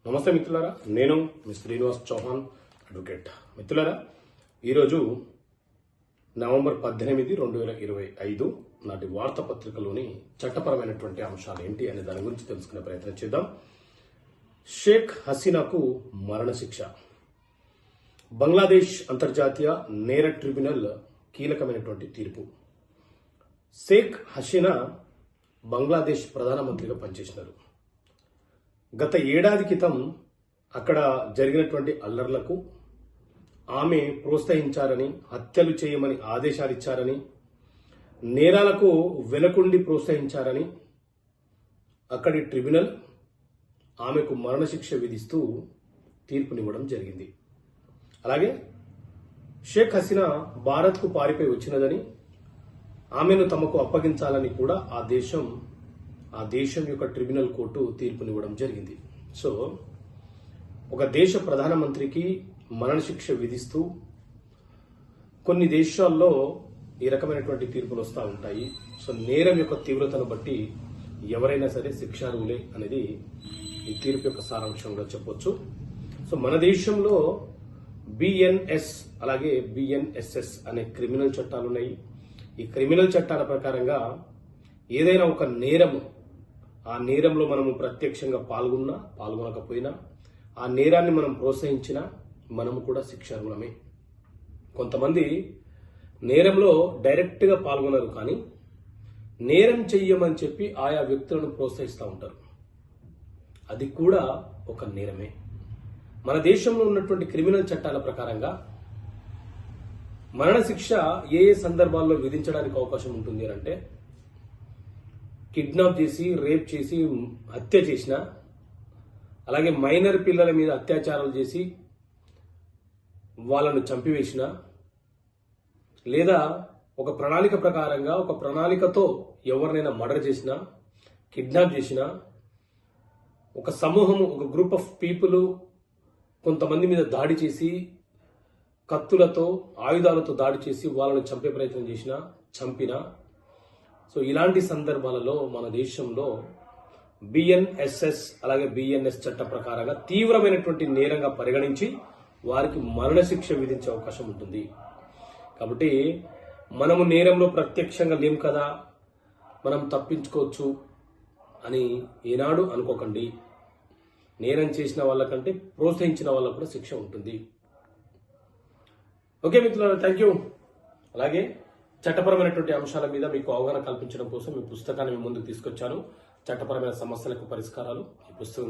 నమస్తే మిత్రులారా, నేను మీ శ్రీనివాస్ చౌహాన్ అడ్వకేట్. మిత్రులారా, ఈరోజు నవంబర్ 18, 2025 నాటి వార్తాపత్రికలోని చట్టపరమైనటువంటి అంశాలు ఏంటి అనే దాని గురించి తెలుసుకునే ప్రయత్నం చేద్దాం. షేక్ హసీనాకు మరణశిక్ష. బంగ్లాదేశ్ అంతర్జాతీయ నేర ట్రిబ్యునల్ కీలకమైనటువంటి తీర్పు. షేక్ హసీనా బంగ్లాదేశ్ ప్రధానమంత్రిగా పనిచేసినారు. గత ఏడాది క్రితం అక్కడ జరిగినటువంటి అల్లర్లకు ఆమె ప్రోత్సహించారని, హత్యలు చేయమని ఆదేశాలు ఇచ్చారని, నేరాలకు వెనకుండి ప్రోత్సహించారని అక్కడి ట్రిబ్యునల్ ఆమెకు మరణశిక్ష విధిస్తూ తీర్పునివ్వడం జరిగింది. అలాగే షేక్ హసీనా భారత్కు పారిపోయి వచ్చినదని, ఆమెను తమకు అప్పగించాలని కూడా ఆ దేశం యొక్క ట్రిబ్యునల్ కోర్టు తీర్పునివ్వడం జరిగింది. సో ఒక దేశ ప్రధానమంత్రికి మరణశిక్ష విధిస్తూ కొన్ని దేశాల్లో ఈ రకమైనటువంటి తీర్పులు వస్తూ ఉంటాయి. సో నేరం యొక్క తీవ్రతను బట్టి ఎవరైనా సరే శిక్షార్హులే అనేది ఈ తీర్పు యొక్క సారాంశంగా చెప్పొచ్చు. సో మన దేశంలో బిఎన్ఎస్ అలాగే బిఎన్ఎస్ఎస్ అనే క్రిమినల్ చట్టాలు ఉన్నాయి. ఈ క్రిమినల్ చట్టాల ప్రకారంగా ఏదైనా ఒక నేరము, ఆ నేరంలో మనము ప్రత్యక్షంగా పాల్గొనకపోయినా, ఆ నేరాన్ని మనం ప్రోత్సహించినా మనము కూడా శిక్షార్హులమే. కొంతమంది నేరంలో డైరెక్ట్గా పాల్గొనరు, కానీ నేరం చెయ్యమని చెప్పి ఆయా వ్యక్తులను ప్రోత్సహిస్తూ ఉంటారు. అది కూడా ఒక నేరమే. మన దేశంలో ఉన్నటువంటి క్రిమినల్ చట్టాల ప్రకారంగా మరణశిక్ష ఏ సందర్భాల్లో విధించడానికి అవకాశం ఉంటుంది అంటే, కిడ్నాప్ చేసి, రేప్ చేసి, హత్య చేసిన, అలాగే మైనర్ పిల్లల మీద అత్యాచారాలు చేసి వాళ్ళను చంపివేసిన, లేదా ఒక ప్రణాళిక ప్రకారంగా ఒక ప్రణాళికతో ఎవరినైనా మర్డర్ చేసిన, కిడ్నాప్ చేసిన, ఒక సమూహము, ఒక గ్రూప్ ఆఫ్ పీపుల్ కొంతమంది మీద దాడి చేసి, కత్తులతో, ఆయుధాలతో దాడి చేసి వాళ్ళని చంపే ప్రయత్నం చేసిన, చంపిన, సో ఇలాంటి సందర్భాలలో మన దేశంలో బిఎన్ఎస్ఎస్ అలాగే బిఎన్ఎస్ చట్ట ప్రకారంగా తీవ్రమైనటువంటి నేరంగా పరిగణించి వారికి మరణశిక్ష విధించే అవకాశం ఉంటుంది. కాబట్టి మనము నేరంలో ప్రత్యక్షంగా లేం కదా, మనం తప్పించుకోవచ్చు అని ఏనాడు అనుకోకండి. నేరం చేసిన వాళ్ళకంటే ప్రోత్సహించిన వాళ్ళకు కూడా శిక్ష ఉంటుంది. ఓకే మిత్రులారా, థ్యాంక్ యూ. అలాగే చట్టపరమైనటువంటి అంశాల మీద మీకు అవగాహన కల్పించడం కోసం ఈ పుస్తకాన్ని మీ ముందుకు తీసుకొచ్చాను. చట్టపరమైన సమస్యలకు పరిష్కారాలు. ఈ పుస్తకం